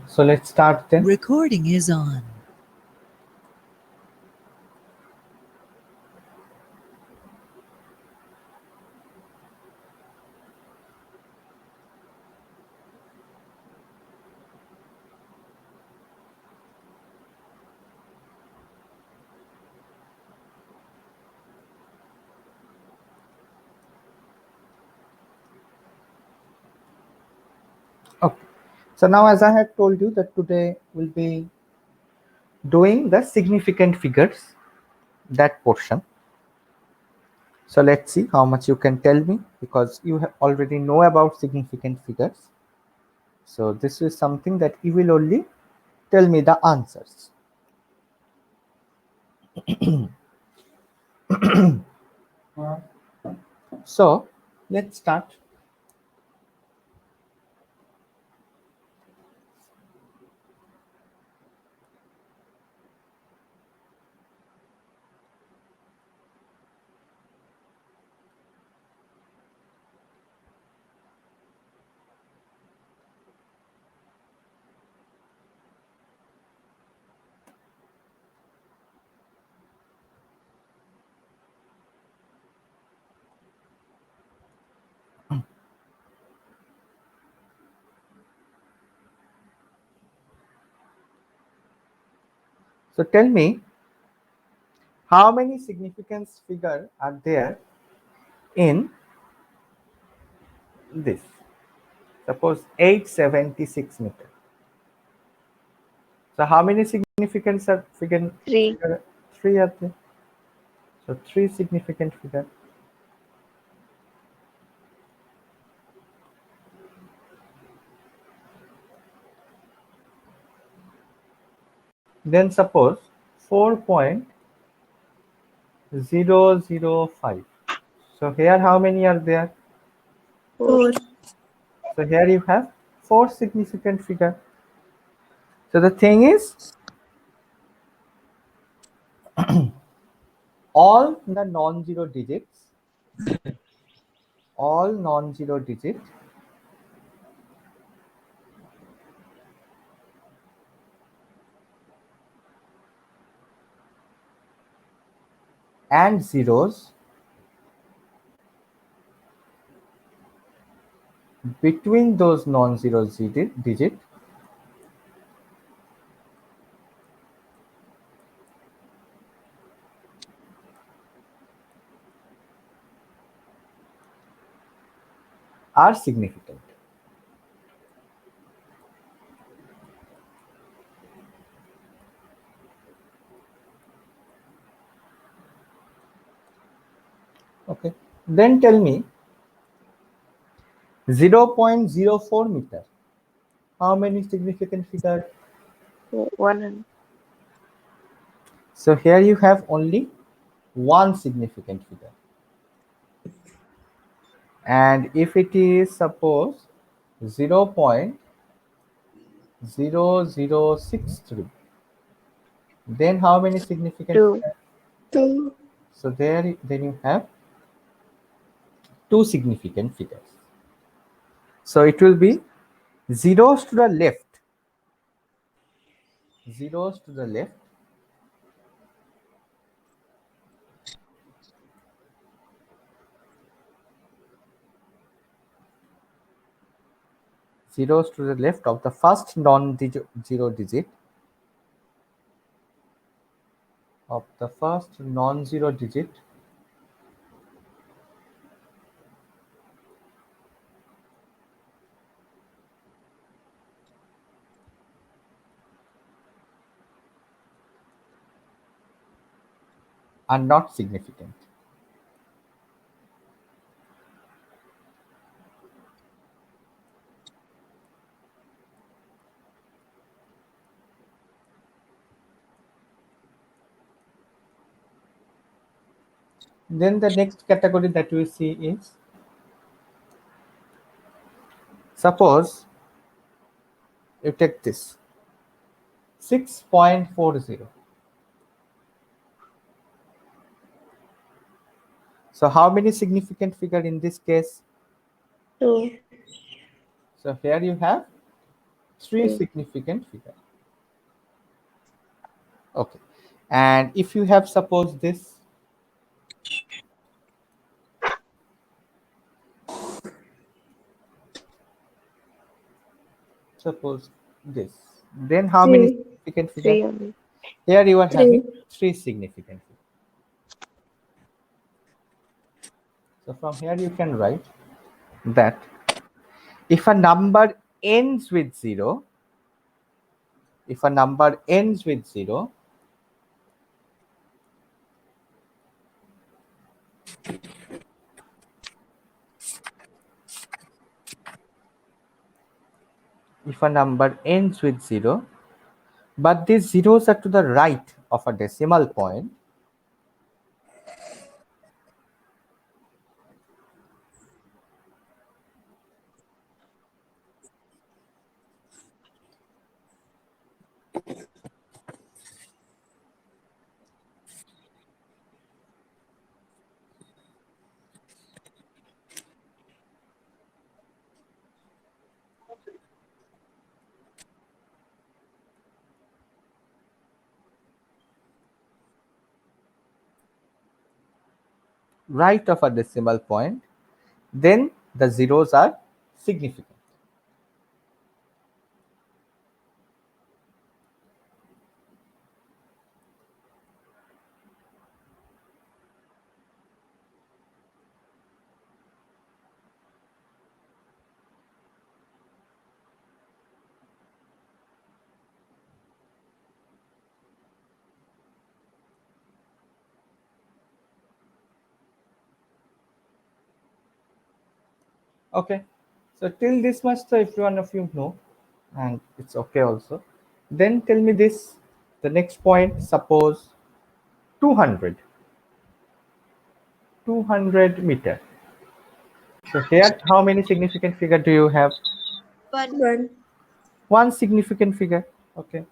So let's start then. Recording is on. Okay. So now, as I have told you that today we'll be doing the significant figures, that portion. So let's see how much you can tell me, because you already know about significant figures. So this is something that you will only tell me the answers. So let's start. So tell me, how many significance figure are there in this? Suppose 876 meter. So how many significance are Three. figure? Three are there. So three significant figure. Then suppose 4.005. So here how many are there? Four. So here you have four significant figure. So the thing is, all the non-zero digits, all non-zero digits and zeros between those non-zero digit are significant. Okay. Then tell me 0.04 meter. How many significant figures? 100. So here you have only one significant figure. And if it is suppose 0.0063, then how many significant Two. figures? Two. So then you have two significant figures. So it will be zeros to the left. Zeros to the left. Zeros to the left of the first non-zero digit, of the first non-zero digit are not significant. Then the next category that we see is, suppose you take this 6.40. So how many significant figure in this case? Two. So here you have Three significant figure. Okay. And if you have suppose this, suppose this, then how many Three. significant figure? 3 only. Here you are having Three. three significant figure. So from here you can write that if a number ends with 0, if a number ends with 0, if a number ends with 0, but these zeros are to the right of a decimal point, right of a decimal point, then the zeros are significant. Okay, so till this much, so if one of you know, and it's okay also, then tell me this, the next point, suppose 200 meter. So here, how many significant figure do you have? One. One significant figure. Okay.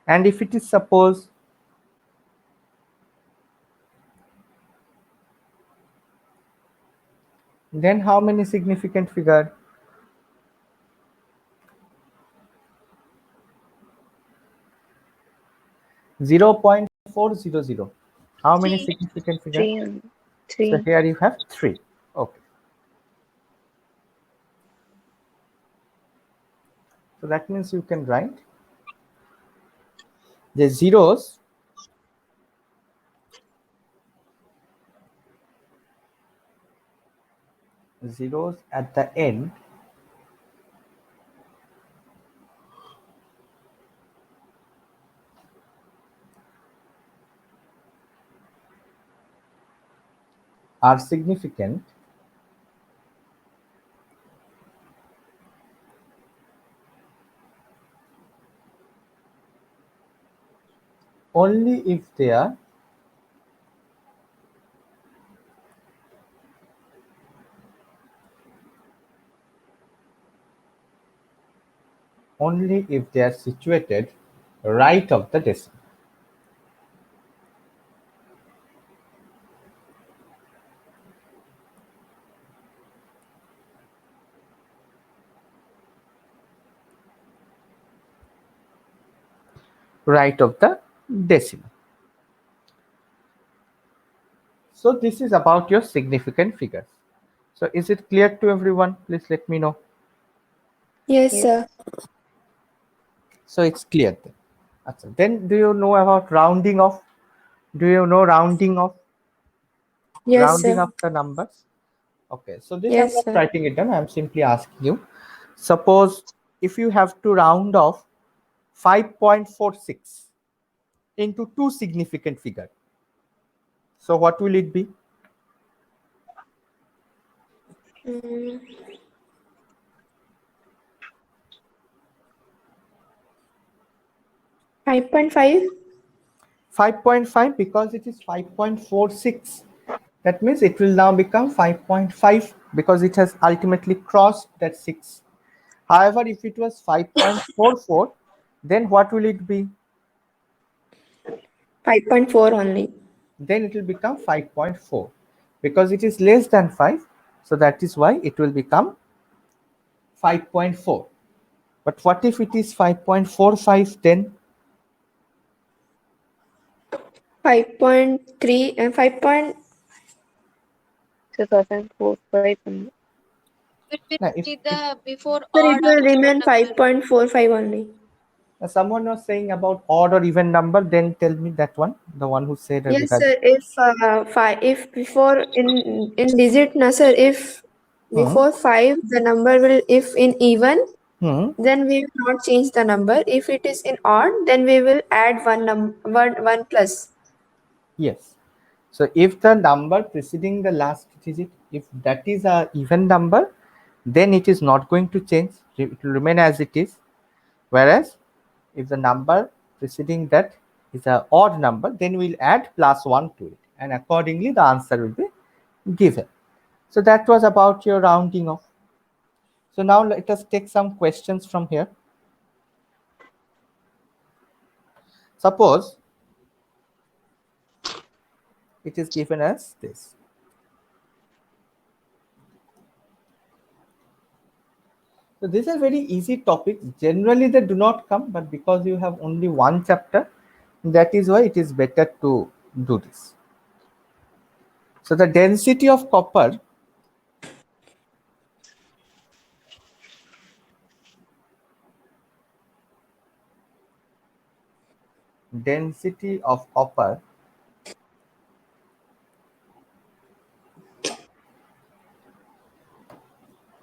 And if it is suppose then how many significant figure? 0.400. How many significant figure? 3 only. So 3. here you have 3. Okay. So that means you can write the zeros at the end are significant only if they are situated right of the decimal. Right of the decimal. So this is about your significant figures. So is it clear to everyone? Please let me know. Yes, Yes. sir. So it's clear then. Achha. Then do you know about rounding off? Do you know rounding off? Yes, Rounding sir. of the numbers? Okay, so this I'm Yes, not sir. writing it down. I'm simply asking you. Suppose if you have to round off 5.46 into two significant figure. So what will it be? 5.5. 5.5 because it is 5.46. That means it will now become 5.5 because it has ultimately crossed that 6. However, if it was 5.44, then what will it be? 5.4 only. Then it will become 5.4 because it is less than 5. So that is why it will become 5.4. But what if it is 5.45 then? 5.3 and 5. So 5.45 only. It will Now, if be the before Sir, it odd or will even remain number. 5.45 only. someone was saying about odd or even number, then tell me that one, the one who said Yes, regarding. sir. If before in digit, na sir, if Hmm. before 5 the number will, if in even, Hmm. then we will not change the number. If it is in odd, then we will add one plus. Yes. So if the number preceding the last digit, if that is a even number, then it is not going to change. It will remain as it is. Whereas if the number preceding that is a odd number, then we'll add +1 to it, and accordingly the answer will be given. So that was about your rounding off. So now let us take some questions from here. Suppose it is given as this. So these are very easy topics. Generally they do not come, but because you have only one chapter, that is why it is better to do this. So the density of copper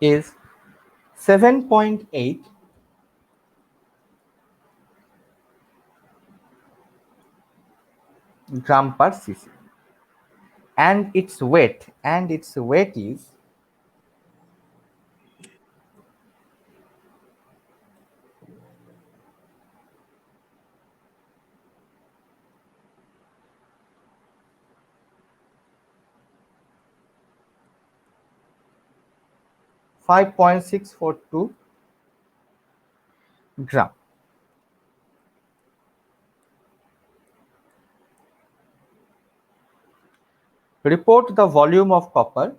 is 7.8 gram per cc, and its weight is 5.642 gram. Report the volume of copper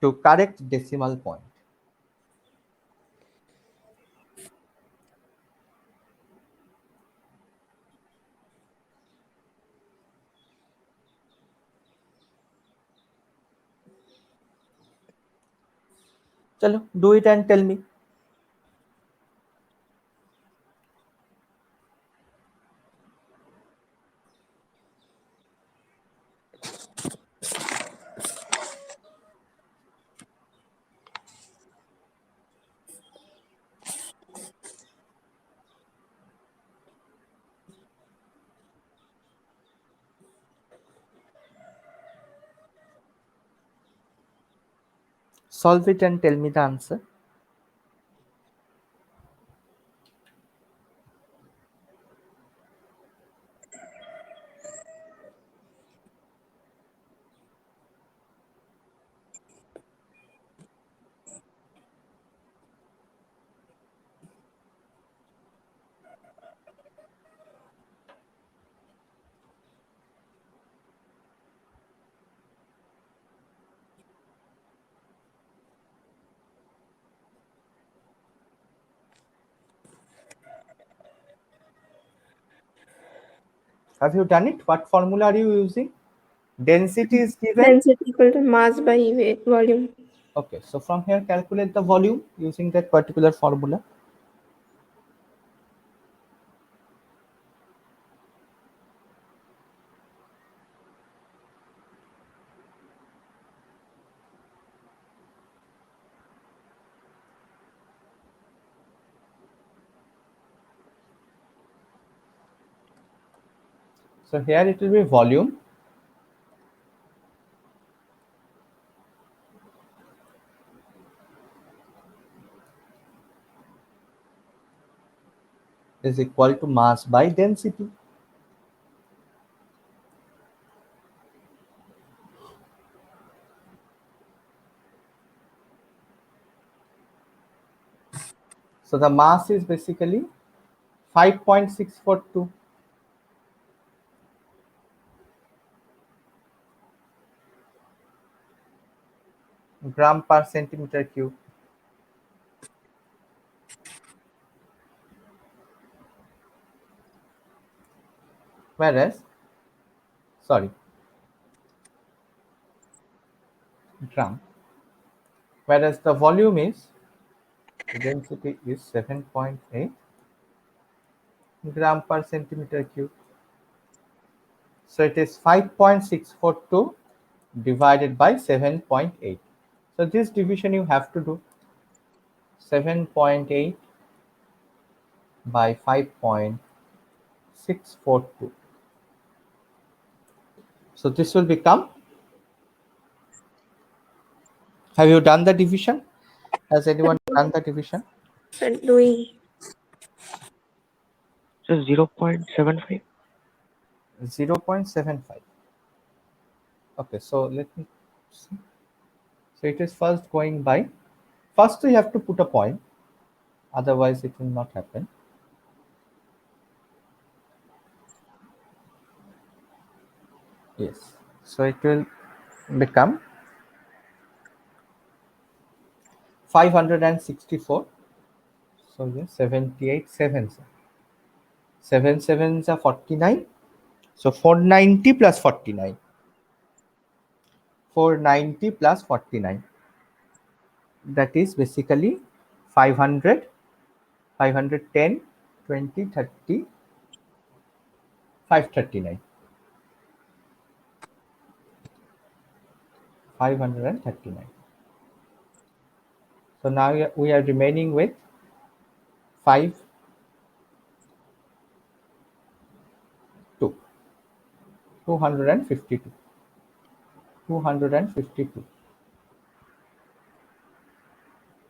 to correct decimal point. Chalo, do it and tell me. Solve it and tell me the answer. Have you done it? What formula are you using? Density is given. Density equal to mass by weight volume. Okay, so from here calculate the volume using that particular formula. So here it will be volume is equal to mass by density. So the mass is basically 5.642. Gram per centimeter cube. Whereas, sorry, gram. Whereas the volume is, the density is 7.8 gram per centimeter cube. So it is 5.642 divided by 7.8. So this division you have to do. 7.8 by 5.642. So this will become, have you done the division? Has anyone done the division? And doing. So 0.75. 0.75. Okay, so let me see. So it is first going by, first you have to put a point, otherwise it will not happen. Yes, so it will become 564. So yes, 78 sevens. 7 sevens are 49. So 490 plus 49. 490 plus 49. That is basically 500, 510, 20, 30, 539. 539. So now we are remaining with 5, 2, 252. 252.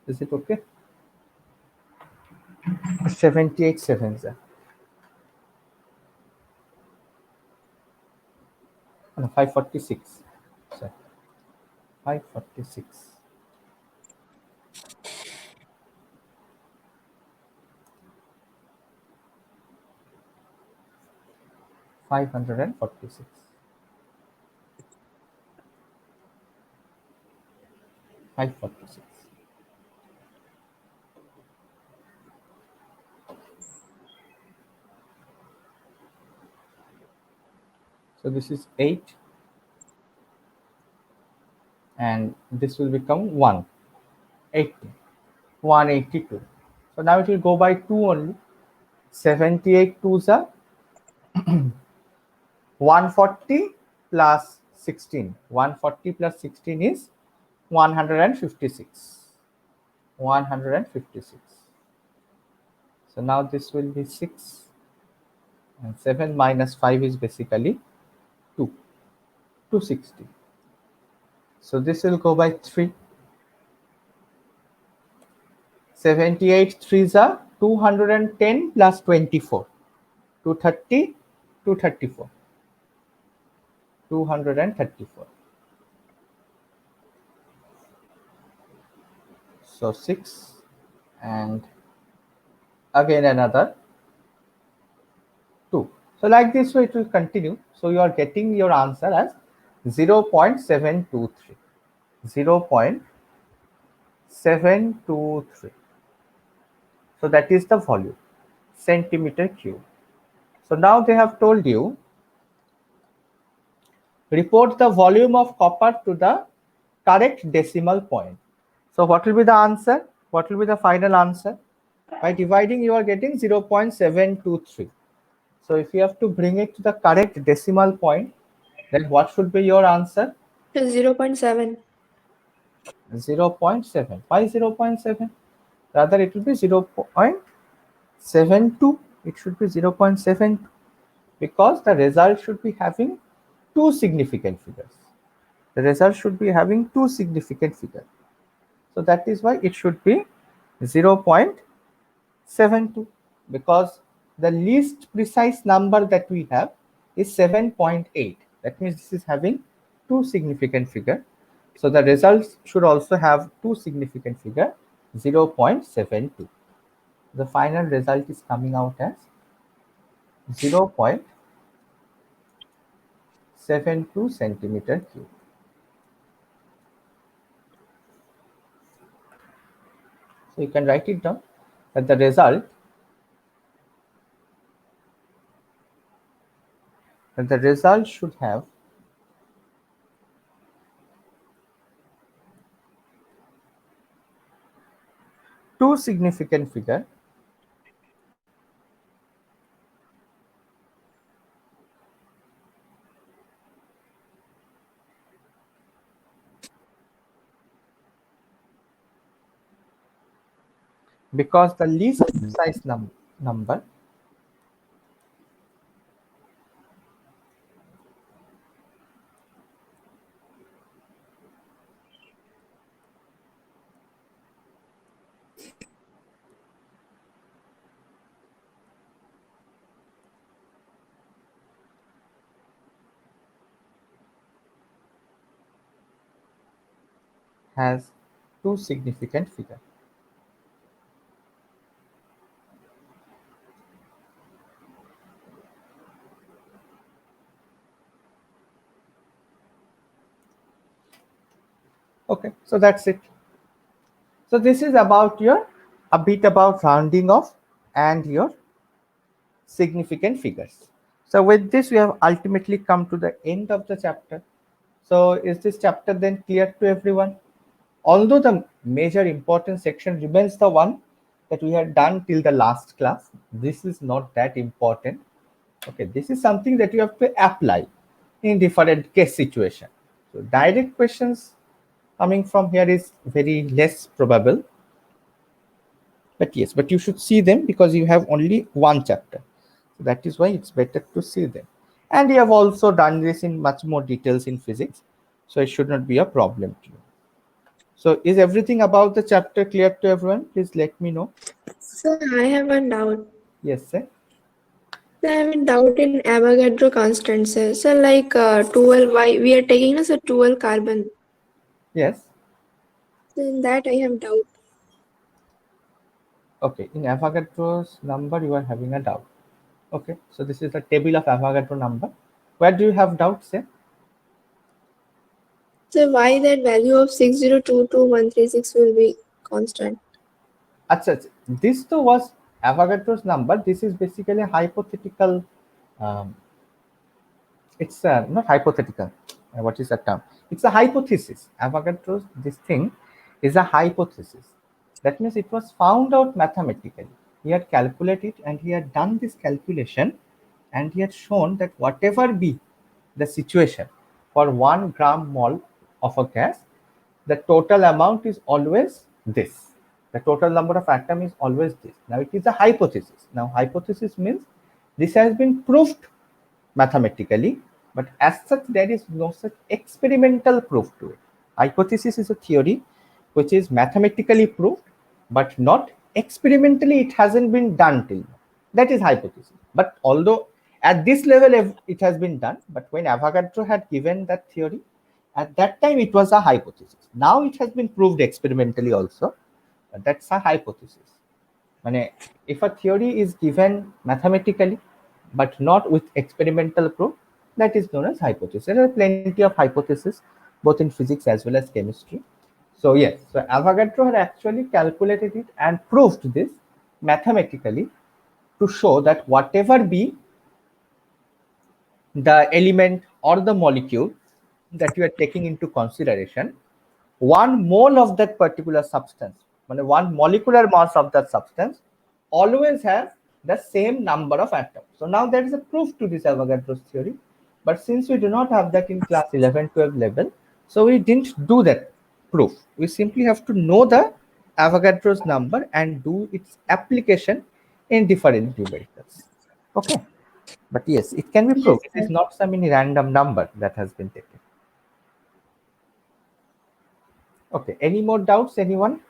Is it okay? 78 sevens. No, 546. Sorry. 546. $546. 546. So this is 8, and this will become 180, 182. So now it will go by 2 only. 78 twos are 140 plus 16. 140 plus 16 is 156. 156. So now this will be 6, and 7 minus 5 is basically 2. 260. So this will go by 3. 78 threes are 210 plus 24. 230, 234. 234. So 6, and again another 2. So like this way it will continue. So you are getting your answer as 0.723. 0.723. So that is the volume, centimeter cube. So now they have told you, report the volume of copper to the correct decimal point. So what will be the answer? What will be the final answer? By dividing, you are getting 0.723. So if you have to bring it to the correct decimal point, then what should be your answer? 0.7. 0.7. Why 0.7? Rather, it will be 0.72. It should be 0.72, because the result should be having two significant figures. The result should be having two significant figures. So that is why it should be 0.72, because the least precise number that we have is 7.8. That means this is having two significant figure. So the results should also have two significant figure, 0.72. The final result is coming out as 0.72 centimeter cube. So you can write it down that the result should have two significant figure, because the least precise number has two significant figure. Okay, so that's it. So this is about a bit about rounding off and your significant figures. So with this, we have ultimately come to the end of the chapter. So is this chapter then clear to everyone? Although the major important section remains the one that we had done till the last class, this is not that important. Okay, this is something that you have to apply in different case situation. So direct questions coming from here is very less probable. But yes, but you should see them because you have only one chapter. So that is why it's better to see them. And you have also done this in much more details in physics. So it should not be a problem to you. So is everything about the chapter clear to everyone? Please let me know. Sir, I have a doubt. Yes, sir. I have a doubt in Avogadro constant, sir. So like 12, why we are taking as a 12 carbon. Yes. So in that I have doubt. Okay. In Avogadro's number, you are having a doubt. Okay. So this is the table of Avogadro number. Where do you have doubts, sir? So why that value of 6022136 will be constant? Achha, this though was Avogadro's number. This is basically a hypothetical. Um, it's not hypothetical. What is the term? It's a hypothesis. Avogadro's this thing is a hypothesis. That means it was found out mathematically. He had calculated and he had done this calculation and he had shown that whatever be the situation for 1 gram mole of a gas, the total amount is always this. The total number of atom is always this. Now it is a hypothesis. Now hypothesis means this has been proved mathematically, but as such there is no such experimental proof to it. Hypothesis is a theory which is mathematically proved, but not experimentally. It hasn't been done till now. That is hypothesis. But although at this level it has been done, but when Avogadro had given that theory, at that time it was a hypothesis. Now it has been proved experimentally also, but that's a hypothesis. If a theory is given mathematically but not with experimental proof, that is known as hypothesis. There are plenty of hypotheses both in physics as well as chemistry. So yes, so Avogadro had actually calculated it and proved this mathematically to show that whatever be the element or the molecule that you are taking into consideration, 1 mole of that particular substance, one molecular mass of that substance always has the same number of atoms. So now there is a proof to this Avogadro's theory, but since we do not have that in class 11, 12 level, so we didn't do that proof. We simply have to know the Avogadro's number and do its application in different numericals. Okay, but yes, it can be proved. It is not some any random number that has been taken. Okay, any more doubts, anyone?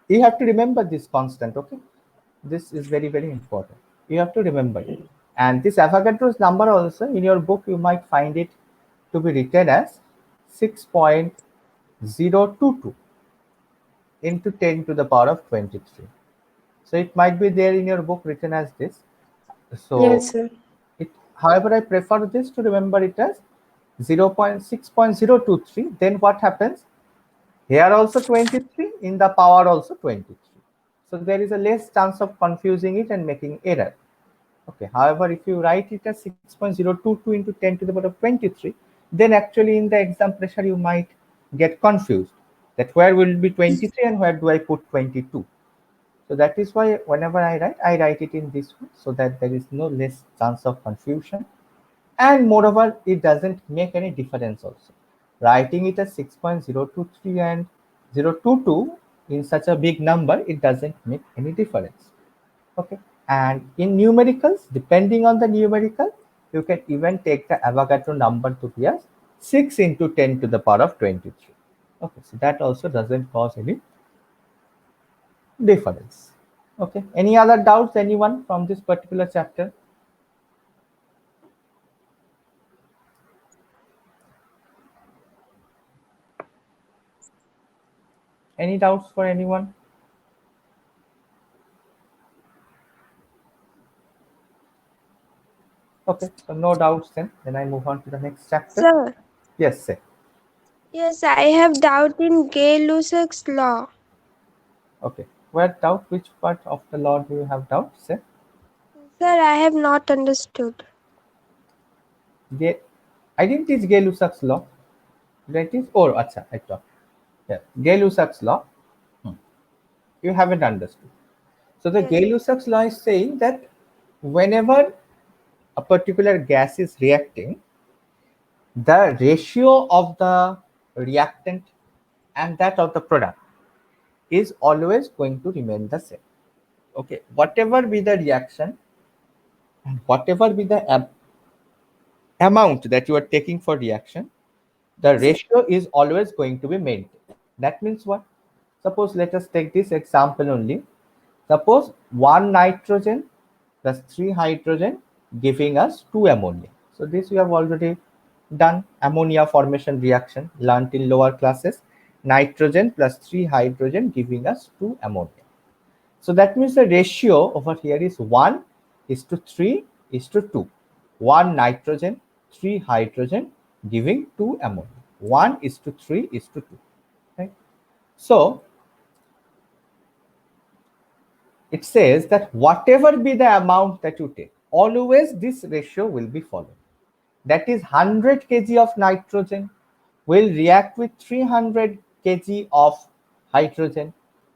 You have to remember this constant, okay? This is very, very important. You have to remember it. And this Avogadro's number also in your book, you might find it to be written as 6.022 into 10 to the power of 23. So it might be there in your book written as this. So Yes, sir. however, I prefer this to remember it as 0.6.023. Then what happens? Here also 23, in the power also 23. So there is a less chance of confusing it and making error. Okay. However, if you write it as 6.022 into 10 to the power of 23, then actually in the exam pressure you might get confused that where will be 23 and where do I put 22. So that is why whenever I write it in this way so that there is no less chance of confusion. And moreover, it doesn't make any difference also. Writing it as 6.023 and 022 in such a big number, it doesn't make any difference. Okay. And in numericals, depending on the numerical, you can even take the Avogadro number to be as 6 into 10 to the power of 23. Okay. So that also doesn't cause any difference. Okay. Any other doubts, anyone from this particular chapter? Any doubts for anyone? Okay, so no doubts then. Then I move on to the next chapter. Sir, Yes, sir. yes, I have doubt in Gay-Lussac's law. Okay. Where doubt? Which part of the law do you have doubt, sir? Sir, I have not understood. I didn't teach Gay-Lussac's law. That is, oh, acha, I thought. Yeah, Gay-Lussac's law. You haven't understood. So the Yes. Gay-Lussac's law is saying that whenever a particular gas is reacting, the ratio of the reactant and that of the product is always going to remain the same. Okay, whatever be the reaction and whatever be the amount that you are taking for reaction, the ratio is always going to be maintained. That means what? Suppose let us take this example only. Suppose 1 nitrogen plus 3 hydrogen giving us 2 ammonia. So this we have already done, ammonia formation reaction learnt in lower classes. Nitrogen plus 3 hydrogen giving us 2 ammonia. So that means the ratio over here is 1 is to 3 is to 2. 1 nitrogen, 3 hydrogen giving 2 ammonia. 1 is to 3 is to 2. Right? So it says that whatever be the amount that you take, always this ratio will be followed. That is 100 kg of nitrogen will react with 300 kg of hydrogen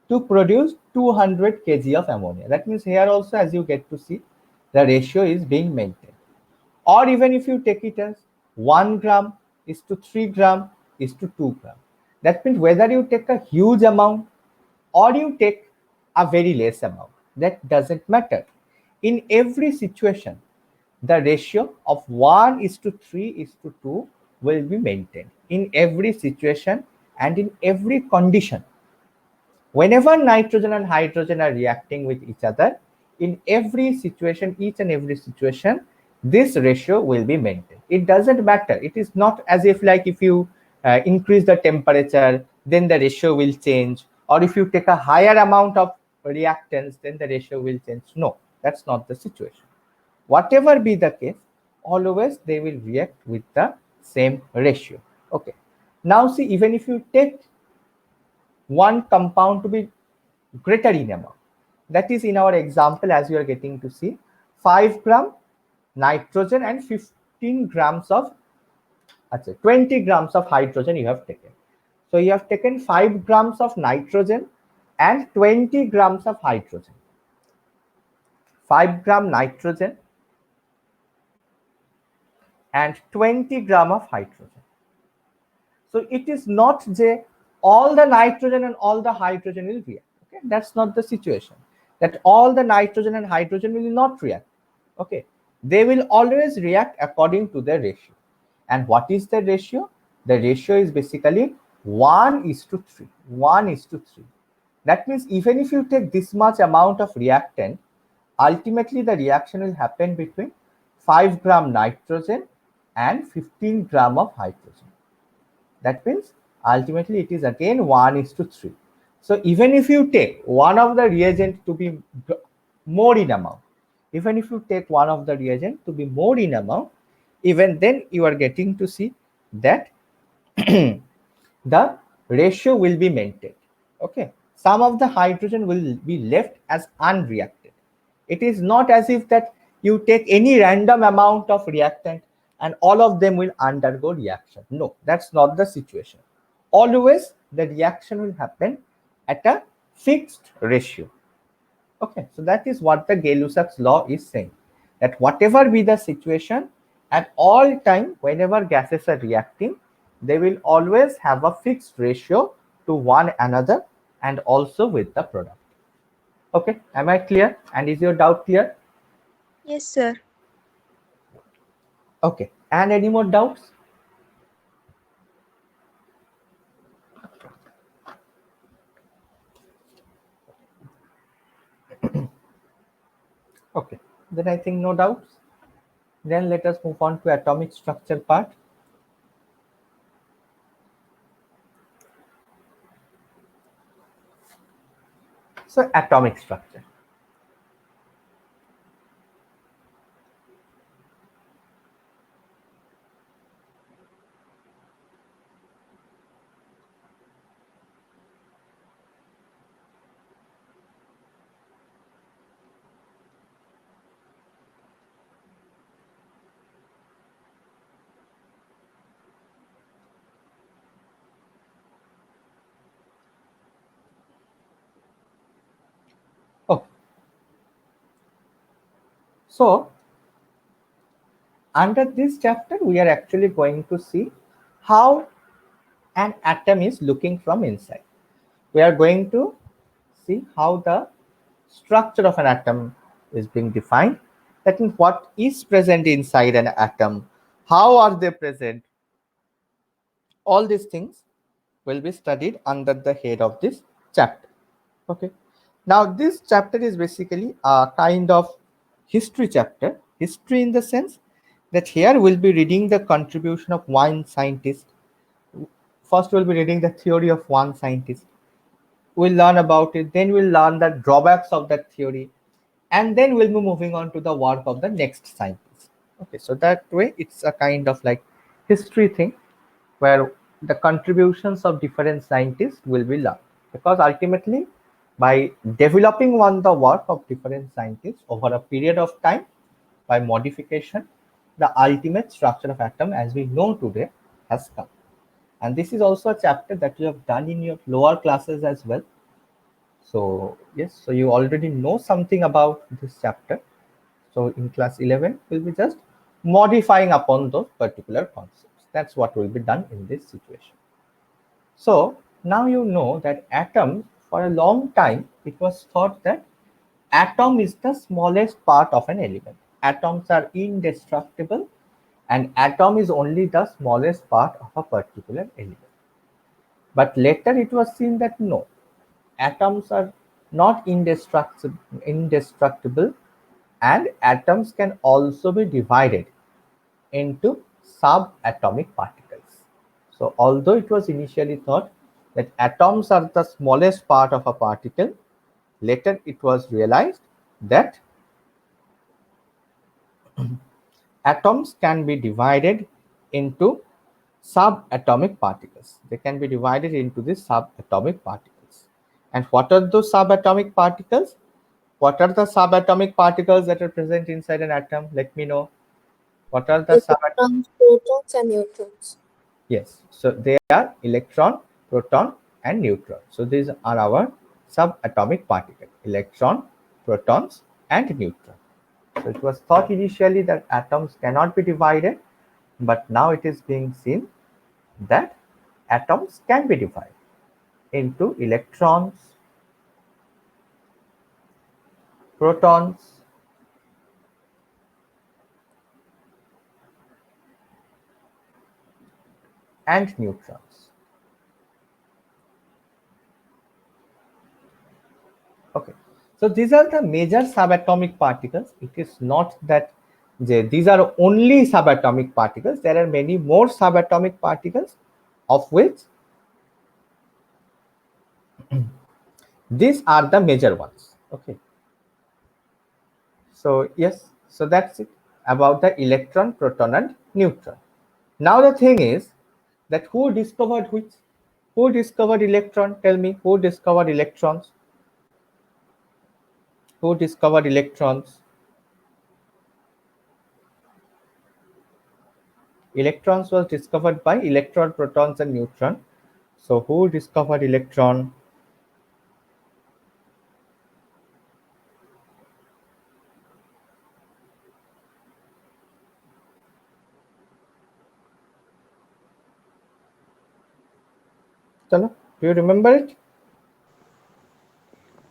to produce 200 kg of ammonia. That means here also, as you get to see, the ratio is being maintained. Or even if you take it as 1 gram is to 3 gram is to 2 gram. That means whether you take a huge amount or you take a very less amount, that doesn't matter. In every situation, the ratio of 1 is to 3 is to 2 will be maintained in every situation and in every condition. Whenever nitrogen and hydrogen are reacting with each other, in every situation, each and every situation, this ratio will be maintained. It doesn't matter. It is not as if like if you increase the temperature, then the ratio will change. Or if you take a higher amount of reactants, then the ratio will change. No, that's not the situation. Whatever be the case, always they will react with the same ratio. Okay. Now see, even if you take one compound to be greater in amount, that is in our example, as you are getting to see, 5 gram nitrogen and 15 grams of 20 grams of hydrogen you have taken. So you have taken 5 grams of nitrogen and 20 grams of hydrogen. 5 gram nitrogen and 20 gram of hydrogen. So it is not that all the nitrogen and all the hydrogen will react. Okay, that's not the situation. That all the nitrogen and hydrogen will not react. Okay, they will always react according to the ratio. And what is the ratio? The ratio is basically 1 is to 3. 1 is to 3. That means even if you take this much amount of reactant, ultimately the reaction will happen between 5 gram nitrogen and 15 gram of hydrogen. That means ultimately it is again 1:3. So even if you take one of the reagent to be more in amount, even if you take one of the reagent to be more in amount, even then you are getting to see that the ratio will be maintained. Okay, some of the hydrogen will be left as unreacted. It is not as if that you take any random amount of reactant and all of them will undergo reaction. No, that's not the situation. Always the reaction will happen at a fixed ratio. Okay, so that is what the Gay-Lussac's law is saying, that whatever be the situation, at all time, whenever gases are reacting, they will always have a fixed ratio to one another and also with the product. Okay, am I clear? And is your doubt clear? Yes, sir. Okay, and any more doubts? Okay, then I think no doubts. Then let us move on to atomic structure part. So atomic structure. Okay. So under this chapter, we are actually going to see how an atom is looking from inside. We are going to see how the structure of an atom is being defined. That means what is present inside an atom, how are they present. All these things will be studied under the head of this chapter. Okay. Now this chapter is basically a kind of history chapter. History in the sense that here we'll be reading the contribution of one scientist. First we'll be reading the theory of one scientist. We'll learn about it, then we'll learn the drawbacks of that theory, and then we'll be moving on to the work of the next scientist. Okay, so that way it's a kind of like history thing where the contributions of different scientists will be learned, because ultimately by developing one the work of different scientists over a period of time by modification, the ultimate structure of atom as we know today has come. And this is also a chapter that you have done in your lower classes as well. So yes, so you already know something about this chapter. So in class 11, we'll be just modifying upon those particular concepts. That's what will be done in this situation. So now you know that atom, for a long time, it was thought that atom is the smallest part of an element. Atoms are indestructible and atom is only the smallest part of a particular element. But later it was seen that no, atoms are not indestructible, and atoms can also be divided into subatomic particles. So although it was initially thought that atoms are the smallest part of a particle, later it was realized that atoms can be divided into subatomic particles. They can be divided into the subatomic particles. And what are those subatomic particles? What are the subatomic particles that are present inside an atom? Let me know. What are the subatomic? Electrons, protons, and neutrons. Yes, so they are electron, proton, and neutron. So these are our subatomic particles: electron, protons, and neutron. So it was thought initially that atoms cannot be divided, but now it is being seen that atoms can be divided into electrons, protons, and neutrons. So these are the major subatomic particles. It is not that these are only subatomic particles. There are many more subatomic particles, of which these are the major ones. Okay. So yes, so that's it about the electron, proton, and neutron. Now the thing is that who discovered which? Who discovered electron? Tell me, who discovered electrons? Who discovered electrons? Electrons was discovered by electron, protons, and neutron. So who discovered electron? Chalo, do you remember it?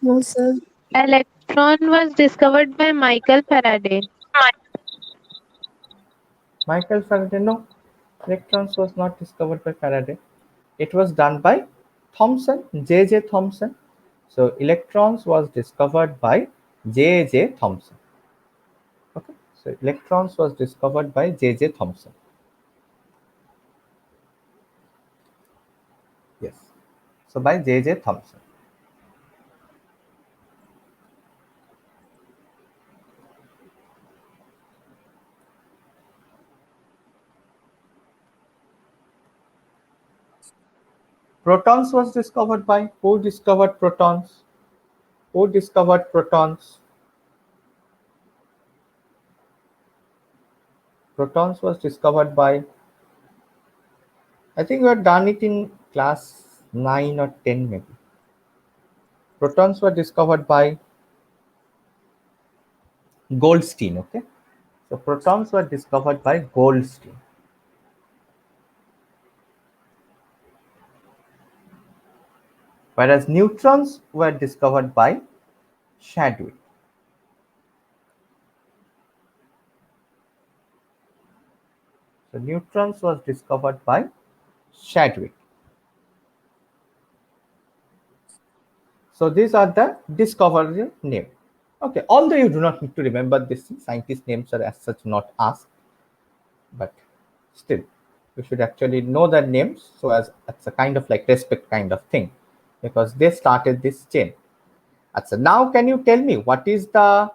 No, sir. Electron was discovered by Michael Faraday. Michael Faraday? No, electrons was not discovered by Faraday. It was done by Thomson, J.J. Thomson. So electrons was discovered by J.J. Thomson. Okay, so electrons was discovered by J.J. Thomson. Yes, so by J.J. Thomson. Protons was discovered by who discovered protons? Who discovered protons? Protons was discovered by, I think we had done it in class 9 or 10 maybe. Protons were discovered by Goldstein. Okay, so protons were discovered by Goldstein. Whereas neutrons were discovered by Chadwick. So neutrons was discovered by Chadwick. So these are the discovery name. Okay, although you do not need to remember this, scientist names are as such not asked, but still you should actually know their names, so as it's a kind of like respect kind of thing, because they started this chain. So now can you tell me what is the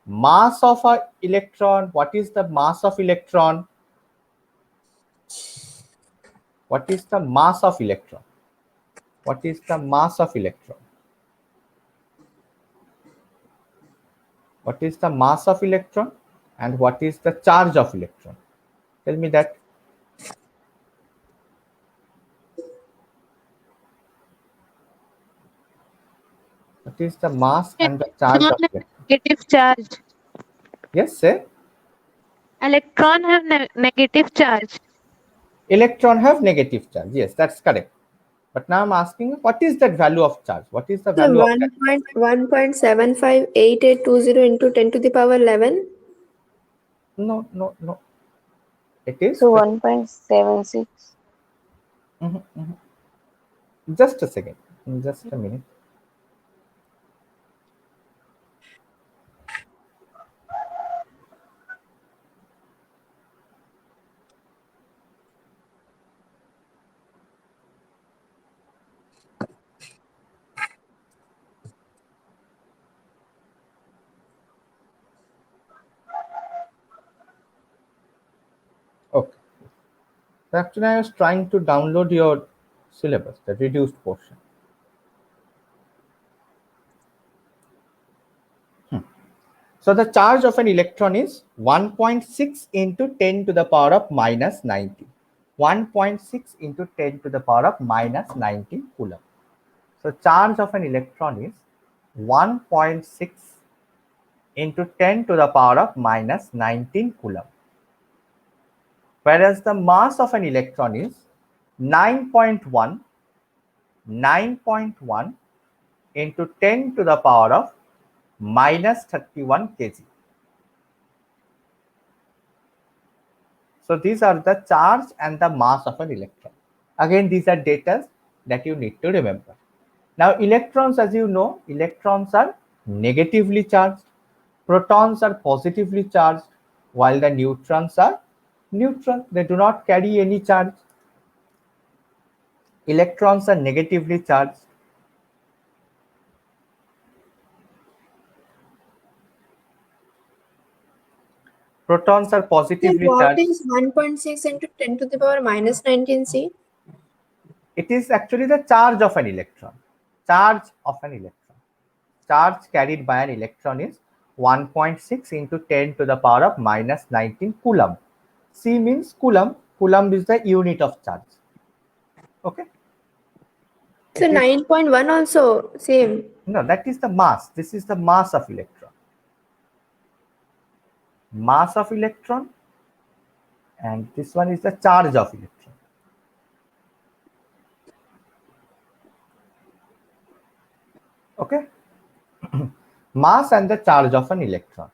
mass of an electron? What is the mass of electron? What is the mass of electron? What is the mass of electron? What is the mass of electron and what is the charge of electron? Tell me that. What is the mass and the charge of electron? Negative charge. Yes, say. Electron have negative charge. Electron have negative charge. Yes, that's correct. But now I'm asking, what is that value of charge? What is the So value of that? 1.758820 into 10 to the power 11. No, no, no. It is So 1.76. Just a second. Just a minute. Okay. So actually, I was trying to download your syllabus, the reduced portion. So the charge of an electron is 1.6 into 10 to the power of minus 90. 1.6 into 10 to the power of minus 90 coulomb. So charge of an electron is 1.6 into 10 to the power of minus 19 coulomb. Whereas the mass of an electron is 9.1 into 10 to the power of minus 31 kg. So these are the charge and the mass of an electron. Again, these are data that you need to remember. Now electrons, as you know, electrons are negatively charged. Protons are positively charged, while the neutrons are neutral. They do not carry any charge. Electrons are negatively charged. Protons are Sir, positively what charged. is 1.6 into 10 to the power minus 19C? It is actually the charge of an electron. Charge of an electron. Charge carried by an electron is 1.6 into 10 to the power of minus 19 coulomb. C means coulomb. Coulomb is the unit of charge. Okay. So It is- 9.1 also same. no, that is the mass. This is the mass of electron. Mass of electron, and this one is the charge of electron. Okay. Mass and the charge of an electron.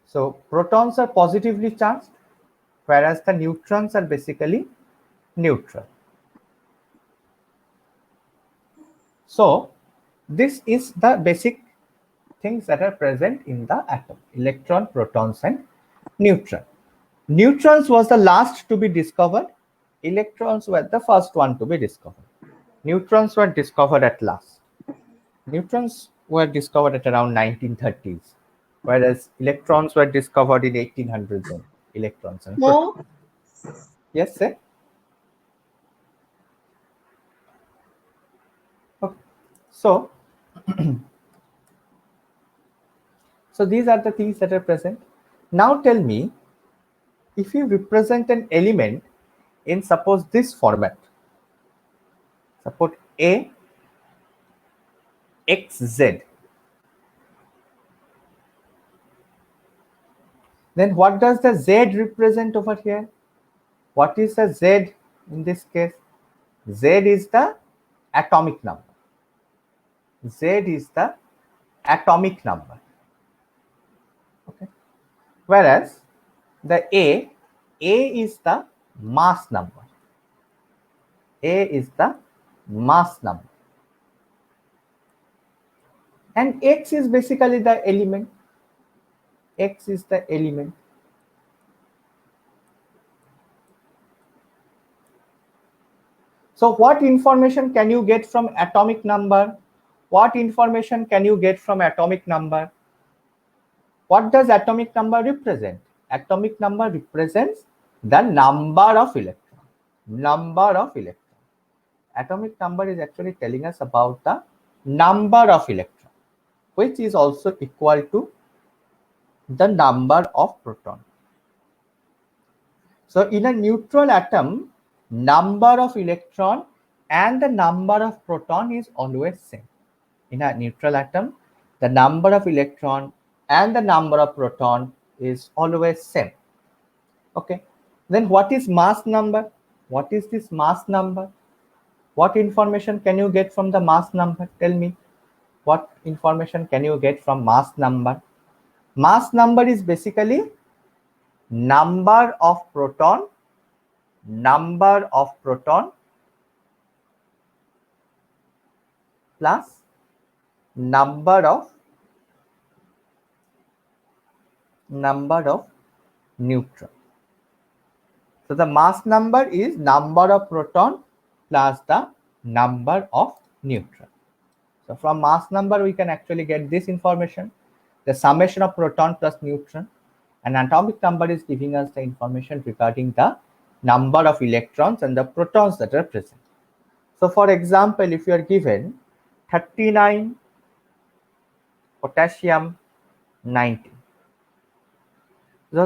So protons are positively charged, whereas the neutrons are basically neutral. So this is the basic things that are present in the atom: electron, protons, and neutron. Neutrons was the last to be discovered. Electrons were the first one to be discovered. Neutrons were discovered at last. Neutrons were discovered at around 1930s, whereas electrons were discovered in 1800s. And electrons and protons. No. Yes, sir. Okay. So, so these are the things that are present. Now tell me, if you represent an element in suppose this format, suppose A X Z, then what does the Z represent over here? What is the Z in this case? Z is the atomic number. Z is the atomic number. Okay. Whereas the A is the mass number. A is the mass number. And X is basically the element. X is the element. So what information can you get from atomic number? What information can you get from atomic number? What does atomic number represent? Atomic number represents the number of electrons. Number of electrons. Atomic number is actually telling us about the number of electrons, which is also equal to the number of protons. So in a neutral atom, number of electron and the number of proton is always same. In a neutral atom, the number of electron and the number of proton is always same. Okay. Then what is mass number? What is this mass number? What information can you get from the mass number? Tell me. What information can you get from mass number? Mass number is basically number of proton plus number of neutron. So the mass number is number of proton plus the number of neutron. So from mass number we can actually get this information, the summation of proton plus neutron, and atomic number is giving us the information regarding the number of electrons and the protons that are present. So for example, if you are given 39 potassium 19,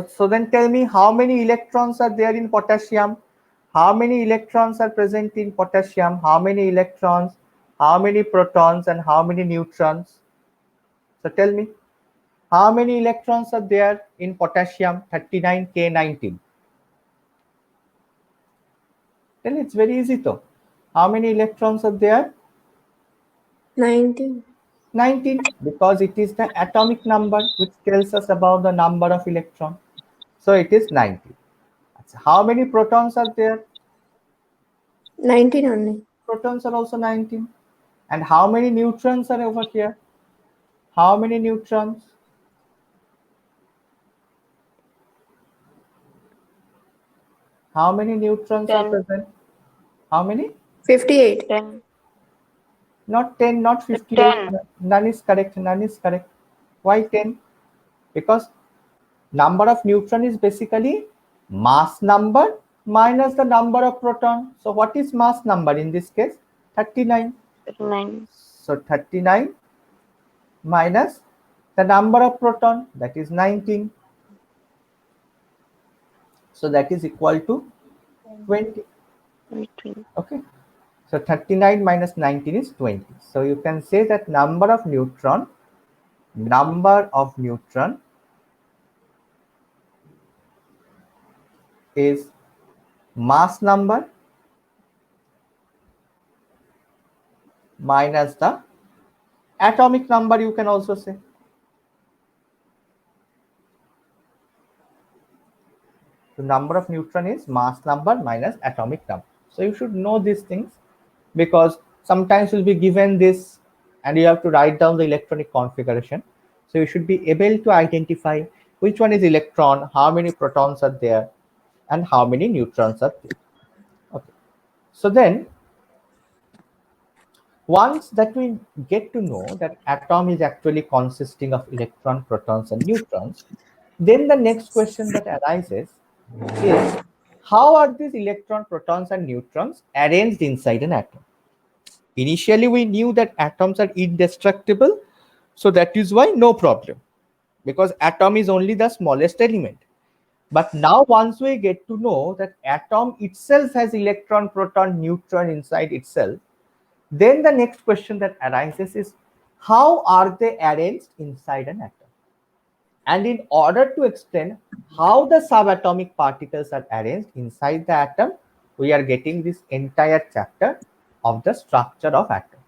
so then tell me how many electrons are there in potassium, how many electrons are present in potassium, how many electrons, how many protons, and how many neutrons. So tell me, how many electrons are there in potassium 39K19? Then it's very easy though. How many electrons are there? 19. 19, because it is the atomic number which tells us about the number of electrons. So it is 19. How many protons are there? 19 only. Protons are also 19. And how many neutrons are over here? How many neutrons? How many neutrons are 10. present? How many? 58. 10. Not 10, not 58. 10. None is correct. None is correct. Why 10? Because number of neutron is basically mass number minus the number of proton. So what is mass number in this case? 39. 9. So 39 minus the number of proton, that is 19. So that is equal to 20. 20. Okay. So 39 minus 19 is 20. So you can say that number of neutron is mass number minus the atomic number, you can also say. The number of neutron is mass number minus atomic number. So you should know these things, because sometimes you'll be given this and you have to write down the electronic configuration. So you should be able to identify which one is electron, how many protons are there, and how many neutrons are there. Okay. So then, once that we get to know that atom is actually consisting of electron, protons, and neutrons, then the next question that arises is, how are these electron, protons, and neutrons arranged inside an atom? Initially, we knew that atoms are indestructible, so that is why no problem, because atom is only the smallest element. But now once we get to know that atom itself has electron, proton, neutron inside itself, then the next question that arises is, how are they arranged inside an atom? And in order to explain how the subatomic particles are arranged inside the atom, we are getting this entire chapter of the structure of atom.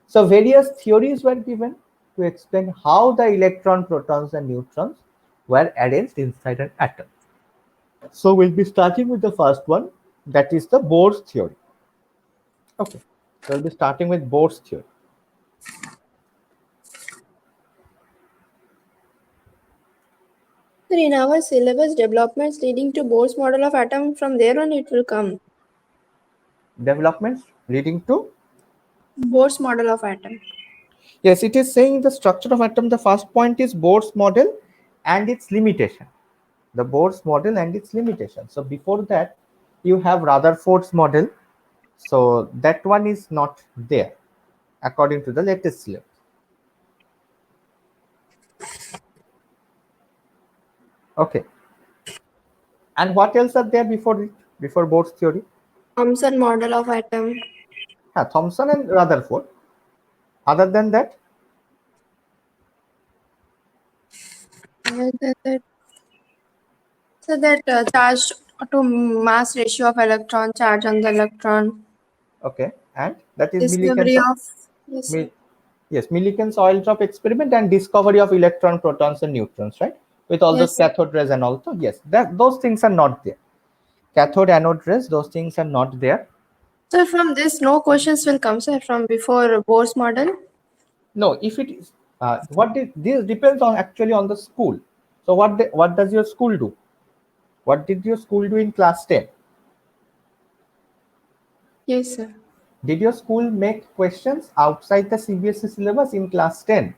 So various theories were given to explain how the electron, protons, and neutrons were arranged inside an atom. So we'll be starting with the first one, that is the Bohr's theory. Okay, so we'll be starting with Bohr's theory. So in our syllabus, developments leading to Bohr's model of atom, from there on it will come. Developments leading to? Bohr's model of atom. Yes, it is saying the structure of atom. The first point is Bohr's model and its limitation. The Bohr's model and its limitation. So before that, you have Rutherford's model. So that one is not there according to the latest syllabus. Okay. And what else are there before Bohr's theory? Thomson model of atom. Thomson and Rutherford. Other than that? So that charge to mass ratio of electron, charge on the electron. Okay. And that is Discovery Millikan's, of yes, Millikan's oil drop experiment and discovery of electron, protons, and neutrons, right? With all those cathode rays and also, yes, those things are not there. Cathode, anode rays, those things are not there. So from this, no questions will come, sir, from before Bohr's model? No, if it is, this depends on actually on the school. So what does your school do? What did your school do in class 10? Yes, sir. Did your school make questions outside the CBSE syllabus in class 10?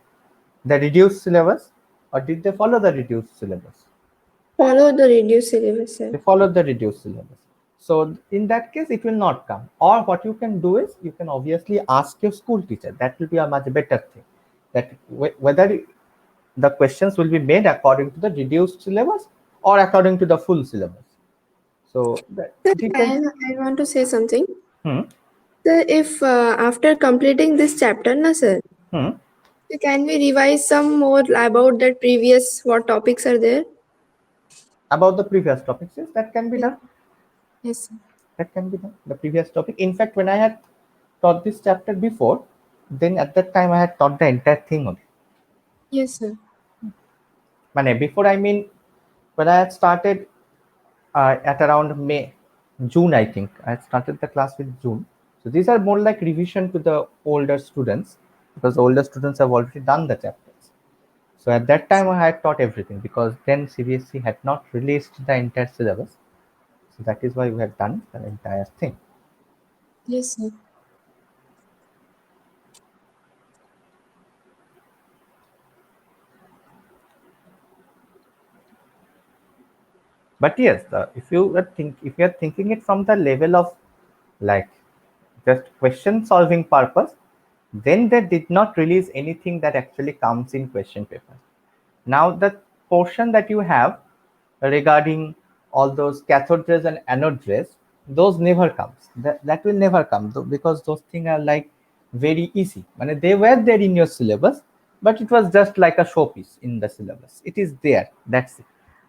The reduced syllabus? Or did they follow the reduced syllabus? Follow the reduced syllabus, sir. They followed the reduced syllabus. So in that case, it will not come. Or what you can do is, you can obviously ask your school teacher. That will be a much better thing. That whether the questions will be made according to the reduced syllabus or according to the full syllabus. So that depends. I want to say something. Hmm. Sir, if after completing this chapter, na sir, can we revise some more about that previous, what topics are there? About the previous topics, yes, that can be done. Yes, sir. That can be done. The previous topic. In fact, when I had taught this chapter before, then at that time I had taught the entire thing only. Yes, sir. Before, I mean, when I had started at around June, I think. I had started the class with June. So these are more like revision to the older students, because the older students have already done the chapters. So at that time I had taught everything, because then CBSE had not released the entire syllabus. So that is why we have done the entire thing. Yes, sir. But yes, if you are thinking it from the level of like just question solving purpose, then they did not release anything that actually comes in question paper. Now the portion that you have regarding all those cathode rays and anode rays, those never comes. That will never come because those things are like very easy. I they were there in your syllabus, but it was just like a showpiece in the syllabus. It is there. That's it.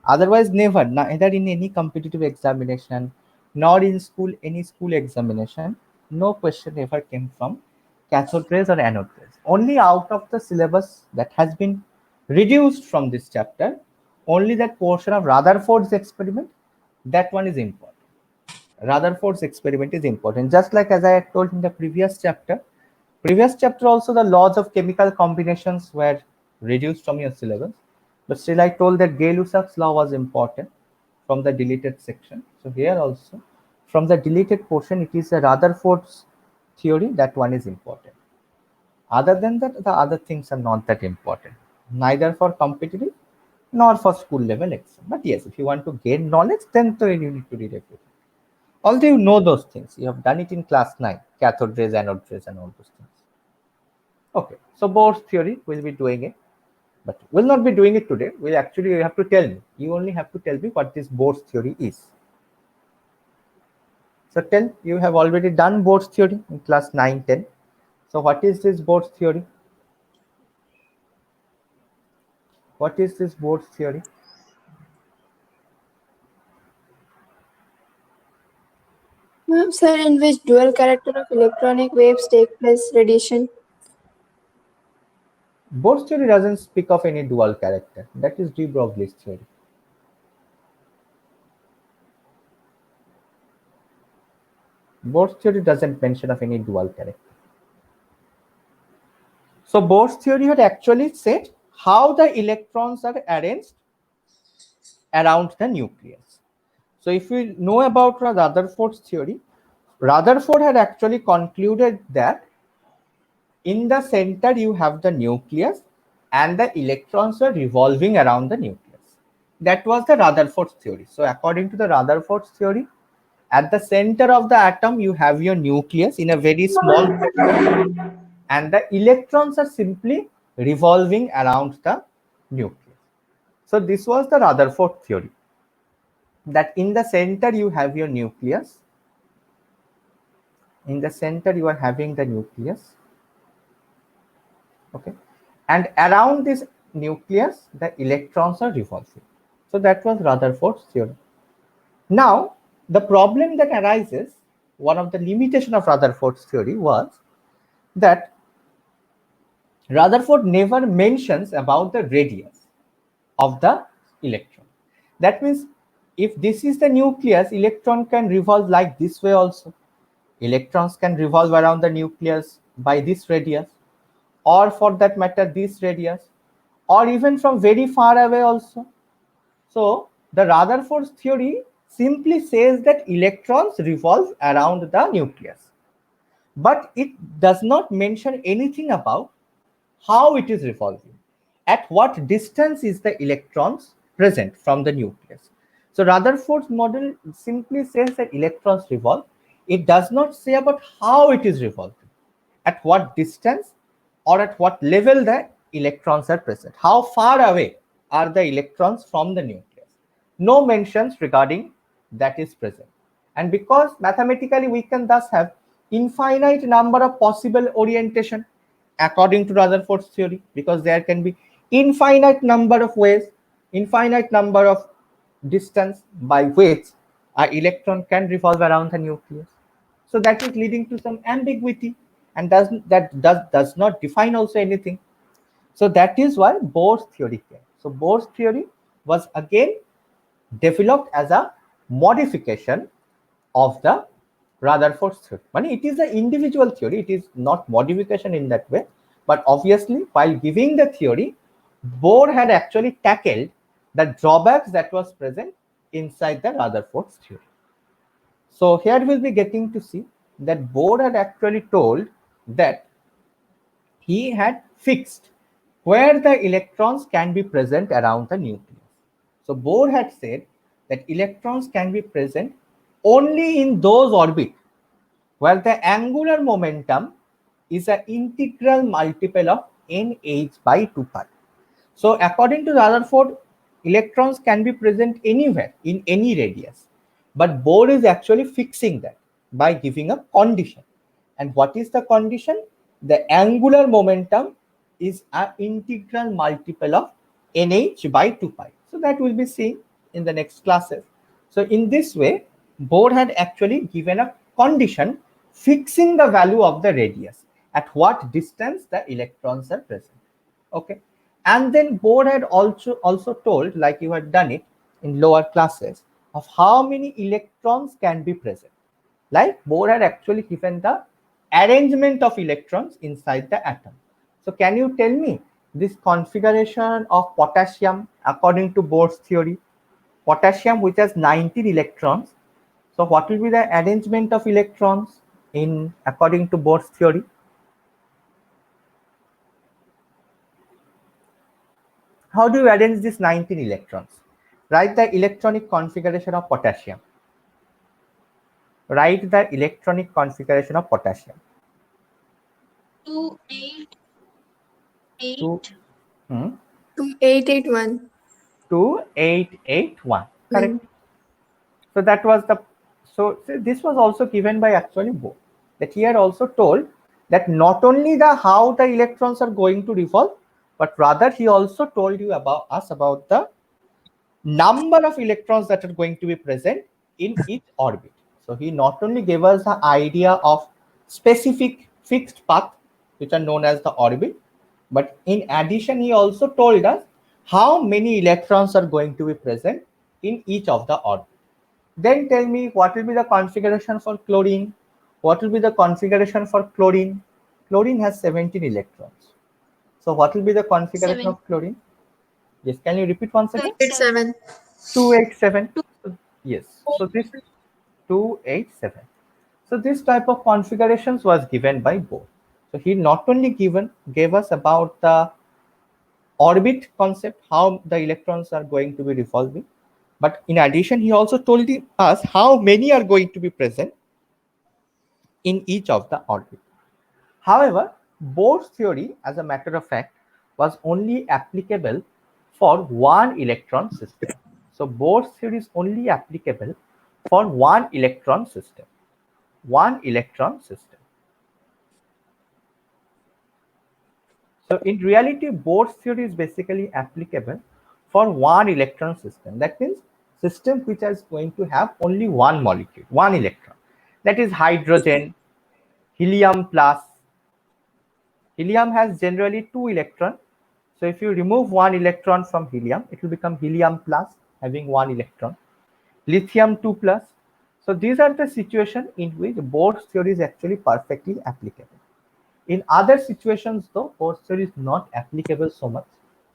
Otherwise, never, neither in any competitive examination, nor in any school examination, no question ever came from cathode rays or anode rays. Only out of the syllabus that has been reduced from this chapter, only that portion of Rutherford's experiment, that one is important. Rutherford's experiment is important. Just like as I had told in the previous chapter also the laws of chemical combinations were reduced from your syllabus. But still I told that Gay-Lussac's law was important from the deleted section. So here also, from the deleted portion, it is a Rutherford's theory, that one is important. Other than that, the other things are not that important, neither for competitive nor for school level exam. But yes, if you want to gain knowledge, then you need to read everything. Although you know those things, you have done it in class 9, cathode rays, anode rays, and all those things. Okay, so Bohr's theory, we'll be doing it, but we'll not be doing it today. We'll actually, you have to tell me. You only have to tell me what this Bohr's theory is. So tell, you have already done Bohr's theory in class 9, 10. So what is this Bohr's theory? What is this Bohr's theory? Sir, in which dual character of electronic waves take place, radiation? Bohr's theory doesn't speak of any dual character. That is de Broglie's theory. Bohr's theory doesn't mention of any dual character. So Bohr's theory had actually said how the electrons are arranged around the nucleus. So if we know about Rutherford's theory, Rutherford had actually concluded that in the center you have the nucleus and the electrons are revolving around the nucleus. That was the Rutherford's theory. So according to the Rutherford's theory, at the center of the atom you have your nucleus in a very small and the electrons are simply revolving around the nucleus. So this was the Rutherford theory, that in the center you have your nucleus. In the center you are having the nucleus. Okay, and around this nucleus the electrons are revolving. So that was Rutherford's theory. Now the problem that arises, one of the limitations of Rutherford's theory was that Rutherford never mentions about the radius of the electron. That means if this is the nucleus, electron can revolve like this way also. Electrons can revolve around the nucleus by this radius, or for that matter this radius, or even from very far away also. So the Rutherford's theory simply says that electrons revolve around the nucleus, but it does not mention anything about how it is revolving, at what distance is the electrons present from the nucleus. So Rutherford's model simply says that electrons revolve. It does not say about how it is revolving, at what distance or at what level the electrons are present, how far away are the electrons from the nucleus. No mentions regarding that is present. And because mathematically we can thus have infinite number of possible orientation according to Rutherford's theory, because there can be infinite number of ways, infinite number of distance by which an electron can revolve around the nucleus. So that is leading to some ambiguity, and does not define also anything. So that is why Bohr's theory came. So Bohr's theory was again developed as a modification of the Rutherford's theory. It is an individual theory, it is not modification in that way, but obviously while giving the theory, Bohr had actually tackled the drawbacks that was present inside the Rutherford's theory. So here we'll be getting to see that Bohr had actually told that he had fixed where the electrons can be present around the nucleus. So Bohr had said that electrons can be present only in those orbits where the angular momentum is an integral multiple of nh by 2 pi. So according to Rutherford, electrons can be present anywhere in any radius, but Bohr is actually fixing that by giving a condition. And what is the condition? The angular momentum is an integral multiple of nh by 2 pi. So that will be seen in the next classes. So in this way, Bohr had actually given a condition fixing the value of the radius, at what distance the electrons are present. Okay. And then Bohr had also told, like you had done it in lower classes, of how many electrons can be present. Like Bohr had actually given the arrangement of electrons inside the atom. So can you tell me this configuration of potassium according to Bohr's theory? Potassium, which has 19 electrons. So what will be the arrangement of electrons according to Bohr's theory? How do you arrange these 19 electrons? Write the electronic configuration of potassium. Write the electronic configuration of potassium. 2, 8, 8. 2881. 2881. Correct. So that was so this was also given by actually Bohr, that he had also told that not only how the electrons are going to revolve, but rather he also told you about the number of electrons that are going to be present in each orbit. So he not only gave us the idea of specific fixed path, which are known as the orbit, but in addition he also told us how many electrons are going to be present in each of the orbits. Then tell me, what will be the configuration for chlorine? What will be the configuration for chlorine? Chlorine has 17 electrons. So what will be the configuration of chlorine? Yes, can you repeat once again? 287. 287. Yes, so this 287. So this type of configurations was given by Bohr. So he not only gave us about the orbit concept, how the electrons are going to be revolving, but in addition, he also told us how many are going to be present in each of the orbit. However, Bohr's theory, as a matter of fact, was only applicable for one electron system. So Bohr's theory is only applicable for one electron system. One electron system. So in reality, Bohr's theory is basically applicable for one electron system. That means system which is going to have only one molecule, one electron. That is hydrogen, helium plus. Helium has generally 2 electrons. So if you remove 1 electron from helium, it will become helium plus, having 1 electron. Lithium 2 plus. So these are the situations in which Bohr's theory is actually perfectly applicable. In other situations though, Bohr's theory is not applicable so much.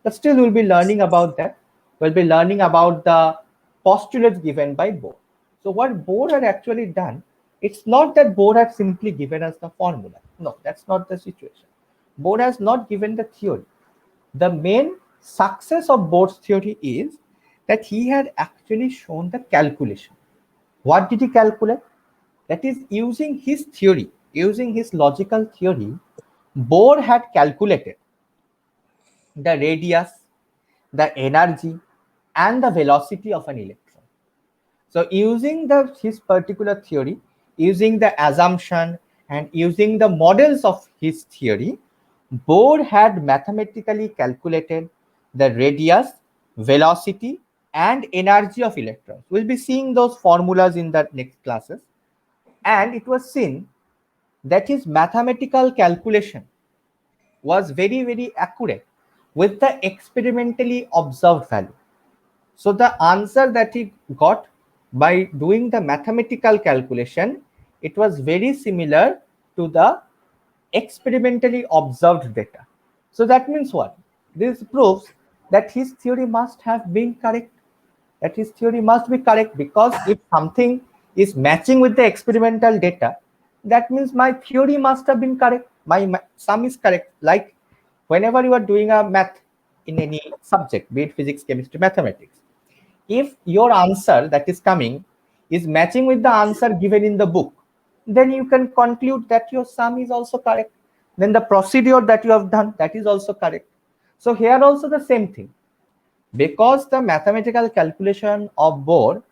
But still we'll be learning about that. We'll be learning about the postulates given by Bohr. So what Bohr had actually done, it's not that Bohr had simply given us the formula. No, that's not the situation. Bohr has not given the theory. The main success of Bohr's theory is that he had actually shown the calculation. What did he calculate? That is, using his theory, using his logical theory, Bohr had calculated the radius, the energy, and the velocity of an electron. So using his particular theory, using the assumption and using the models of his theory, Bohr had mathematically calculated the radius, velocity, and energy of electrons. We'll be seeing those formulas in the next classes. And it was seen that his mathematical calculation was very, very accurate with the experimentally observed value. So the answer that he got by doing the mathematical calculation it was very similar to the experimentally observed data. So that means what? This proves that his theory must have been correct. That his theory must be correct, because if something is matching with the experimental data, that means my theory must have been correct. My sum is correct. Like whenever you are doing a math in any subject, be it physics, chemistry, mathematics, if your answer that is coming is matching with the answer given in the book, then you can conclude that your sum is also correct. Then the procedure that you have done, that is also correct. So here also the same thing. Because the mathematical calculation of Bohr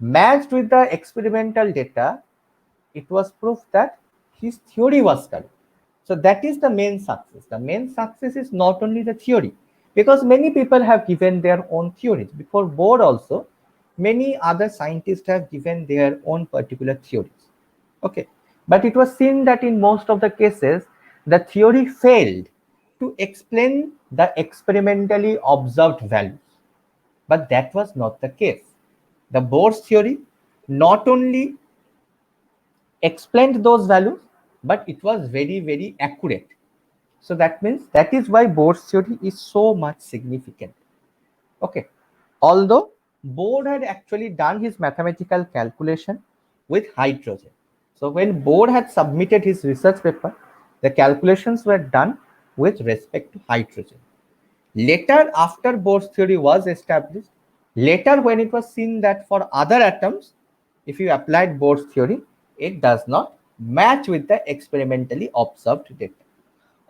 matched with the experimental data, it was proof that his theory was correct. So that is the main success. The main success is not only the theory, because many people have given their own theories. Before Bohr also, many other scientists have given their own particular theories. Okay, but it was seen that in most of the cases, the theory failed to explain the experimentally observed values. But that was not the case. The Bohr's theory not only explained those values, but it was very, very accurate. So that means that is why Bohr's theory is so much significant. Okay. Although Bohr had actually done his mathematical calculation with hydrogen. So when Bohr had submitted his research paper, the calculations were done with respect to hydrogen. Later, after Bohr's theory was established, later when it was seen that for other atoms, if you applied Bohr's theory, it does not match with the experimentally observed data.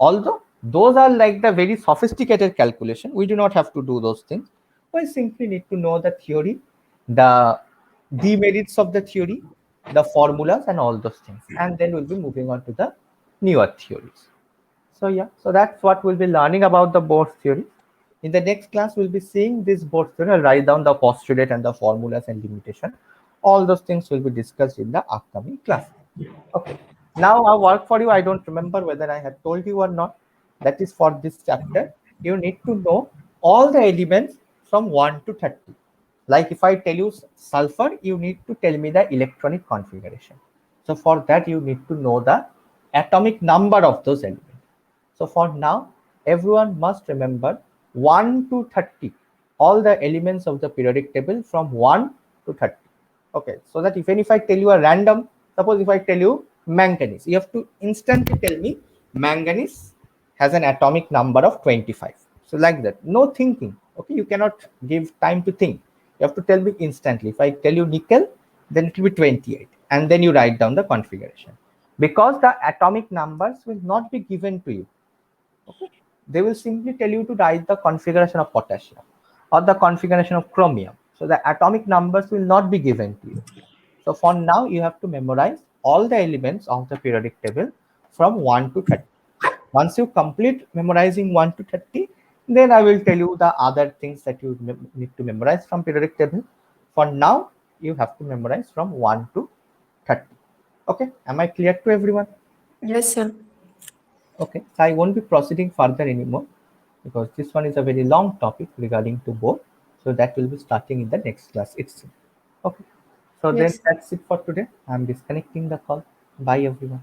Although those are like the very sophisticated calculation, we do not have to do those things. We simply need to know the theory, the demerits of the theory, the formulas and all those things. And then we'll be moving on to the newer theories. So yeah, so that's what we'll be learning about the Bohr's theory. In the next class, we'll be seeing this Bohr's theory. I'll write down the postulate and the formulas and limitation. All those things will be discussed in the upcoming class. Okay. Now our work for you, I don't remember whether I had told you or not. That is for this chapter. You need to know all the elements from 1 to 30. Like if I tell you sulfur, you need to tell me the electronic configuration. So for that, you need to know the atomic number of those elements. So for now, everyone must remember 1 to 30, all the elements of the periodic table from 1 to 30. Okay, so that even if I tell you a random, suppose if I tell you manganese, you have to instantly tell me manganese has an atomic number of 25. So like that, no thinking. Okay, you cannot give time to think. You have to tell me instantly. If I tell you nickel, then it will be 28. And then you write down the configuration. Because the atomic numbers will not be given to you. Okay. They will simply tell you to write the configuration of potassium or the configuration of chromium. So the atomic numbers will not be given to you. So for now, you have to memorize all the elements of the periodic table from 1 to 30. Once you complete memorizing 1 to 30, then I will tell you the other things that you need to memorize from periodic table. For now, you have to memorize from 1 to 30. Okay, am I clear to everyone? Yes, sir. Okay, so I won't be proceeding further anymore because this one is a very long topic regarding to Bohr. So that will be starting in the next class itself. Okay, so Yes. then that's it for today. I'm disconnecting the call. Bye everyone.